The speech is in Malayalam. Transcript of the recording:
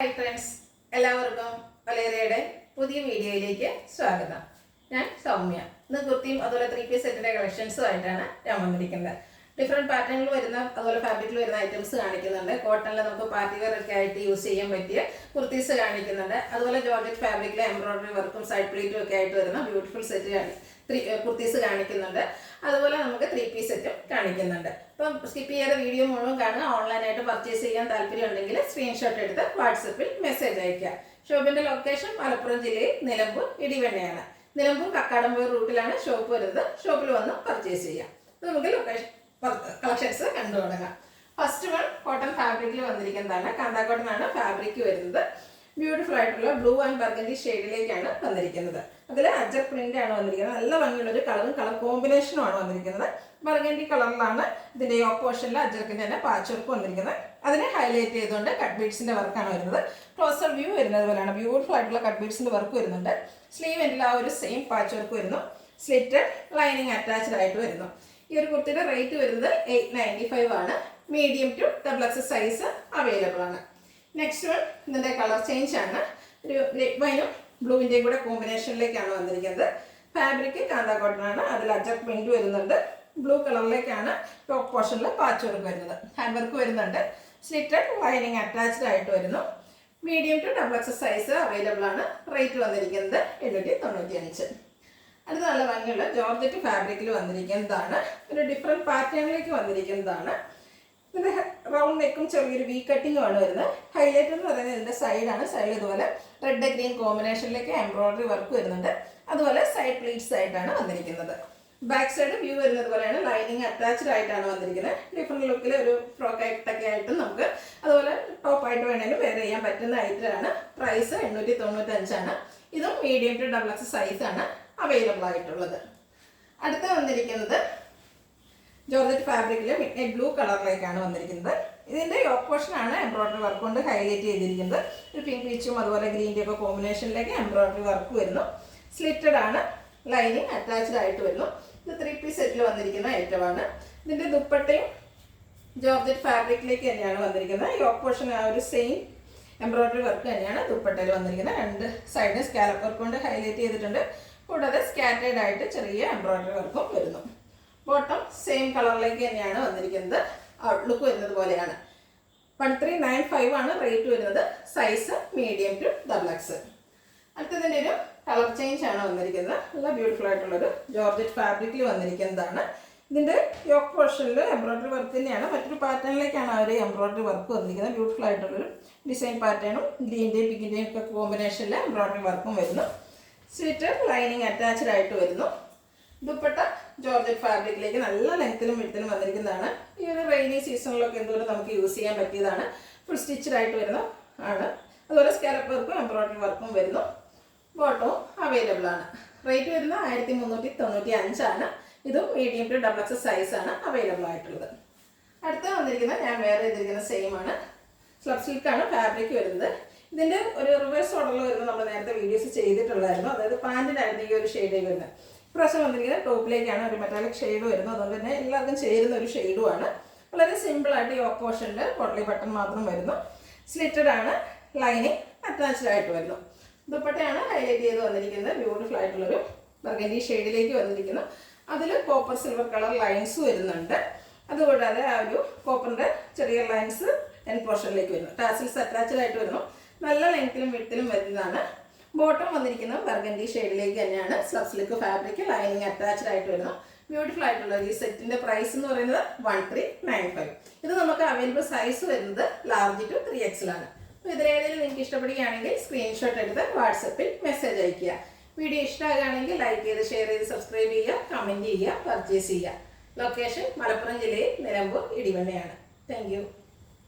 ഹായ് ഫ്രണ്ട്സ്, എല്ലാവർക്കും വലേറിയയുടെ പുതിയ വീഡിയോയിലേക്ക് സ്വാഗതം. ഞാൻ സൗമ്യ. ഇന്ന് കുർത്തിയും അതുപോലെ 3 പീസ് സെറ്റിൻ്റെ കളക്ഷൻസുമായിട്ടാണ് ഞാൻ വന്നിരിക്കുന്നത്. ഡിഫറെൻറ്റ് പാറ്റേണിൽ വരുന്ന അതുപോലെ ഫാബ്രിക്കിൽ വരുന്ന ഐറ്റംസ് കാണിക്കുന്നുണ്ട്. കോട്ടണിൽ നമുക്ക് പാർട്ടി വെയർ ഒക്കെ ആയിട്ട് യൂസ് ചെയ്യാൻ പറ്റിയ കുർത്തീസ് കാണിക്കുന്നുണ്ട്. അതുപോലെ ജോർജറ്റ് ഫാബ്രിക്കിലെ എംബ്രോയിഡറി വർക്കും സൈഡ് പ്ലീറ്റും ഒക്കെ ആയിട്ട് വരുന്ന ബ്യൂട്ടിഫുൾ സെറ്റ് കുർത്തീസ് കാണിക്കുന്നുണ്ട്. അതുപോലെ നമുക്ക് 3 പീസ് സെറ്റും കാണിക്കുന്നുണ്ട്. അപ്പം സ്കിപ്പ് ചെയ്യാതെ വീഡിയോ മുഴുവൻ കാണുക. ഓൺലൈനായിട്ട് പർച്ചേസ് ചെയ്യാൻ താല്പര്യം ഉണ്ടെങ്കിൽ സ്ക്രീൻഷോട്ട് എടുത്ത് വാട്സപ്പിൽ മെസ്സേജ് അയയ്ക്കുക. ഷോപ്പിന്റെ ലൊക്കേഷൻ മലപ്പുറം ജില്ലയിൽ നിലമ്പൂർ ഇടിവണ്ണയാണ്. നിലമ്പൂർ കക്കാടംപൊയിൽ റൂട്ടിലാണ് ഷോപ്പ് വരുന്നത്. ഷോപ്പിൽ വന്ന് പർച്ചേസ് ചെയ്യാം. നമുക്ക് കളക്ഷൻസ് കണ്ടു തുടങ്ങാം. ഫസ്റ്റ് വൺ കോട്ടൺ ഫാബ്രിക്കിൽ വന്നിരിക്കുന്നതാണ്. കാന്താ കോട്ടൺ ആണ് ഫാബ്രിക് വരുന്നത്. ബ്യൂട്ടിഫുൾ ആയിട്ടുള്ള ബ്ലൂ ആൻഡ് ബർഗൻഡി ഷെയ്ഡിലേക്കാണ് വന്നിരിക്കുന്നത്. അതിൽ അജർ പ്രിന്റ് ആണ് വന്നിരിക്കുന്നത്. നല്ല ഭംഗിയുള്ള ഒരു കളറും കളർ കോമ്പിനേഷനും ആണ് വന്നിരിക്കുന്നത്. ബർഗൻഡി കളറിലാണ് ഇതിന്റെ യോക്ക് പോർഷനിൽ അജർക്കിന്റെ തന്നെ പാച്ച് വർക്ക് വന്നിരിക്കുന്നത്. അതിനെ ഹൈലൈറ്റ് ചെയ്തുകൊണ്ട് കട്ട് ബീഡ്സിന്റെ വർക്കാണ് വരുന്നത്. ക്ലോസർ വ്യൂ വരുന്നത് പോലെയാണ് ബ്യൂട്ടിഫുൾ ആയിട്ടുള്ള കട്ട് ബീഡ്സിന്റെ വർക്ക് വരുന്നുണ്ട്. സ്ലീവ് എൻഡിൽ ആ ഒരു സെയിം പാച്ച് വർക്ക് വരുന്നു. സ്ലിറ്റഡ് ലൈനിങ് അറ്റാച്ച്ഡ് ആയിട്ട് വരുന്നു. ഈ ഒരു കുർത്തിയുടെ റേറ്റ് വരുന്നത് 895 ആണ്. Medium to XXL size available ആണ്. നെക്സ്റ്റ് വൺ ഇതിന്റെ കളർ ചേഞ്ച് ആണ്. ഒരു ലെഡ് വൈനും ബ്ലൂവിന്റെയും കൂടെ കോമ്പിനേഷനിലേക്കാണ് വന്നിരിക്കുന്നത്. ഫാബ്രിക് കാന്താ കോട്ടൺ ആണ്. അതിൽ അജർ പ്രിന്റ് വരുന്നുണ്ട്. ബ്ലൂ കളറിലേക്കാണ് ടോപ്പ് പോർഷനിൽ പാച്ച് വർക്ക് വരുന്നത്. ഹാൻഡ് വർക്ക് വരുന്നുണ്ട്. സ്ലിറ്റഡ് ലൈനിങ് അറ്റാച്ച്ഡ് ആയിട്ട് വരുന്നു. Medium to XXL size available ആണ്. റേറ്റ് വന്നിരിക്കുന്നത് 895. അടുത്ത നല്ല ഭംഗിയുള്ള ജോർജറ്റ് ഫാബ്രിക്കിൽ വന്നിരിക്കുന്നതാണ്. ഒരു ഡിഫറെൻറ്റ് പാറ്റേണിലേക്ക് വന്നിരിക്കുന്നതാണ്. ഇതിൻ്റെ റൗണ്ട് നെക്കും ചെറിയൊരു വി കട്ടിങ്ങും ആണ് വരുന്നത്. ഹൈലൈറ്റ് എന്ന് പറയുന്നത് ഇതിൻ്റെ സൈഡാണ്. സൈഡിൽ ഇതുപോലെ റെഡ് ഗ്രീൻ കോമ്പിനേഷനിലേക്ക് എംബ്രോയിഡറി വർക്ക് വരുന്നുണ്ട്. അതുപോലെ സൈഡ് പ്ലീറ്റ്സ് ആയിട്ടാണ് വന്നിരിക്കുന്നത്. ബാക്ക് സൈഡ് വ്യൂ വരുന്നത് പോലെയാണ്. ലൈനിങ് അറ്റാച്ച്ഡ് ആയിട്ടാണ് വന്നിരിക്കുന്നത്. ഡിഫറെൻറ്റ് ലുക്കിൽ ഒരു ഫ്രോക്ക് ആയിട്ടൊക്കെ ആയിട്ട് നമുക്ക് അതുപോലെ ടോപ്പായിട്ട് വേണമെങ്കിലും വെയർ ചെയ്യാൻ പറ്റുന്ന ഐറ്റമാണ്. പ്രൈസ് 895 ആണ്. ഇതും മീഡിയം ടു XXL സൈസാണ് അവൈലബിൾ ആയിട്ടുള്ളത്. അടുത്ത വന്നിരിക്കുന്നത് ജോർജറ്റ് ഫാബ്രിക്കിൽ മിഡ് നൈറ്റ് ബ്ലൂ കളറിലേക്കാണ് വന്നിരിക്കുന്നത്. ഇതിൻ്റെ യോക്ക് പോർഷനാണ് എംബ്രോയിഡറി വർക്ക് കൊണ്ട് ഹൈലൈറ്റ് ചെയ്തിരിക്കുന്നത്. ഒരു പിങ്ക് പീച്ചും അതുപോലെ ഗ്രീൻ്റെ ഒക്കെ കോമ്പിനേഷനിലേക്ക് എംബ്രോയിഡറി വർക്ക് വരുന്നു. സ്ലിറ്റഡ് ആണ്. ലൈനിങ് അറ്റാച്ച്ഡ് ആയിട്ട് വരുന്നു. ഇത് 3 പീസ് സെറ്റിൽ വന്നിരിക്കുന്ന ഐറ്റമാണ്. ഇതിൻ്റെ ദുപ്പട്ടയും ജോർജറ്റ് ഫാബ്രിക്കിലേക്ക് തന്നെയാണ് വന്നിരിക്കുന്നത്. യോക്ക് പോർഷൻ ആ ഒരു സെയിം എംബ്രോയിഡറി വർക്ക് തന്നെയാണ് ദുപ്പട്ടയിൽ വന്നിരിക്കുന്നത്. രണ്ട് സൈഡിൽ സ്കാലപ്പ് വർക്ക് കൊണ്ട് ഹൈലൈറ്റ് ചെയ്തിട്ടുണ്ട്. കൂടാതെ സ്കാറ്റേഡ് ആയിട്ട് ചെറിയ എംബ്രോയിഡറി വർക്കും വരുന്നു. ബോട്ടം സെയിം കളറിലേക്ക് തന്നെയാണ് വന്നിരിക്കുന്നത്. ഔട്ട്ലുക്ക് വരുന്നത് പോലെയാണ്. 1395 ആണ് റേറ്റ് വരുന്നത്. Size medium to XXL. അടുത്തതിൻ്റെ ഒരു കളർ ചേഞ്ച് ആണ് വന്നിരിക്കുന്നത്. നല്ല ബ്യൂട്ടിഫുൾ ആയിട്ടുള്ളൊരു ജോർജറ്റ് ഫാബ്രിക്കിൽ വന്നിരിക്കുന്നതാണ്. ഇതിൻ്റെ യോക്ക് പോർഷനിൽ എംബ്രോയിഡറി വർക്ക് തന്നെയാണ്. മറ്റൊരു പാറ്റേണിലേക്കാണ് അവർ എംബ്രോയിഡറി വർക്ക് വന്നിരിക്കുന്നത്. ബ്യൂട്ടിഫുൾ ആയിട്ടുള്ളൊരു ഡിസൈൻ പാറ്റേണും ഗ്രീൻ്റെയും പിങ്കിൻ്റെയും ഒക്കെ കോമ്പിനേഷനിൽ എംബ്രോയിഡറി വർക്കും വരുന്നു. സ്ലിറ്റഡ് ലൈനിങ് അറ്റാച്ച്ഡ് ആയിട്ട് വരുന്നു. ദുപ്പട്ട ജോർജറ്റ് ഫാബ്രിക്കിലേക്ക് നല്ല ലെങ്ത്തിലും വിഡ്ത്തിലും വന്നിരിക്കുന്നതാണ്. ഈ ഒരു റെയിനി സീസണിലൊക്കെ എന്തുകൊണ്ട് നമുക്ക് യൂസ് ചെയ്യാൻ പറ്റിയതാണ്. ഫുൾ സ്റ്റിച്ചഡ് ആയിട്ട് വരുന്ന ആണ്. അതുപോലെ സ്കാലപ്പ് വർക്കും എംബ്രോയിഡറി വർക്കും വരുന്നു. ബോട്ടവും അവൈലബിൾ ആണ്. റേറ്റ് വരുന്നത് 1395 ആണ്. ഇതും മീഡിയം ടു XXL സൈസാണ് അവൈലബിൾ ആയിട്ടുള്ളത്. അടുത്ത വന്നിരിക്കുന്നത് ഞാൻ വേറെ ചെയ്തിരിക്കുന്ന സെയിം ആണ്. സ്ലബ് സിൽക്കാണ് ഫാബ്രിക് വരുന്നത്. ഇതിൻ്റെ ഒരു റിവേഴ്സ് ഓർഡറിൽ വരുന്നത് നമ്മൾ നേരത്തെ വീഡിയോസ് ചെയ്തിട്ടുള്ളായിരുന്നു. അതായത് പാൻറ്റിനായിരുന്നു ഈ ഒരു ഷെയ്ഡ് വരുന്നത്. ഇപ്രാവശ്യം വന്നിരിക്കുന്നത് ടോപ്പിലേക്കാണ്. ഒരു മെറ്റാലിക് ഷെയ്ഡ് വരുന്നത്. അതുകൊണ്ട് തന്നെ എല്ലാവർക്കും ചേരുന്ന ഒരു ഷെയ്ഡുമാണ്. വളരെ സിമ്പിളായിട്ട് ഈ ഓപ്പോഷനിൽ പൊട്ടലി ബട്ടൺ മാത്രം വരുന്നു. സ്ലിറ്റഡ് ആണ്. ലൈനിങ് അറ്റാച്ച്ഡ് ആയിട്ട് വരുന്നു. ദുപ്പട്ടയാണ് ഹൈലൈറ്റ് ചെയ്ത് വന്നിരിക്കുന്നത്. ബ്യൂട്ടിഫുൾ ആയിട്ടുള്ളൊരു ബർഗൻഡി ഷെയ്ഡിലേക്ക് വന്നിരിക്കുന്നു. അതിൽ കോപ്പർ സിൽവർ കളർ ലൈൻസ് വരുന്നുണ്ട്. അതുകൂടാതെ ആ ഒരു കോപ്പറിൻ്റെ ചെറിയ ലൈൻസ് എൻ പോർഷനിലേക്ക് വരുന്നു. ടാസിൽസ് അറ്റാച്ച്ഡ് ആയിട്ട് വരുന്നു. നല്ല ലെങ്ത്തിലും വിഡ്ത്തിലും വരുന്നതാണ്. ബോട്ടം വന്നിരിക്കുന്നത് ബർഗൻഡി ഷെയ്ഡിലേക്ക് തന്നെയാണ്. Slub silk fabric lining attached ആയിട്ട് വരുന്നു. ബ്യൂട്ടിഫുൾ ആയിട്ടുള്ള ഈ സെറ്റിന്റെ പ്രൈസ് എന്ന് പറയുന്നത് 1395. ഇത് നമുക്ക് അവൈലബിൾ സൈസ് വരുന്നത് ലാർജ് ടു 3XL ആണ്. അപ്പോൾ ഇതിലേതെങ്കിലും നിങ്ങൾക്ക് ഇഷ്ടപ്പെടുകയാണെങ്കിൽ സ്ക്രീൻഷോട്ട് എടുത്ത് വാട്സപ്പിൽ മെസ്സേജ് അയയ്ക്കുക. വീഡിയോ ഇഷ്ടമാകുകയാണെങ്കിൽ ലൈക്ക് ചെയ്ത് ഷെയർ ചെയ്ത് സബ്സ്ക്രൈബ് ചെയ്യുക, കമൻറ്റ് ചെയ്യുക, പർച്ചേസ് ചെയ്യുക. ലൊക്കേഷൻ മലപ്പുറം ജില്ലയിൽ നിലമ്പൂർ ഇടിവണ്ണയാണ്. Thank you.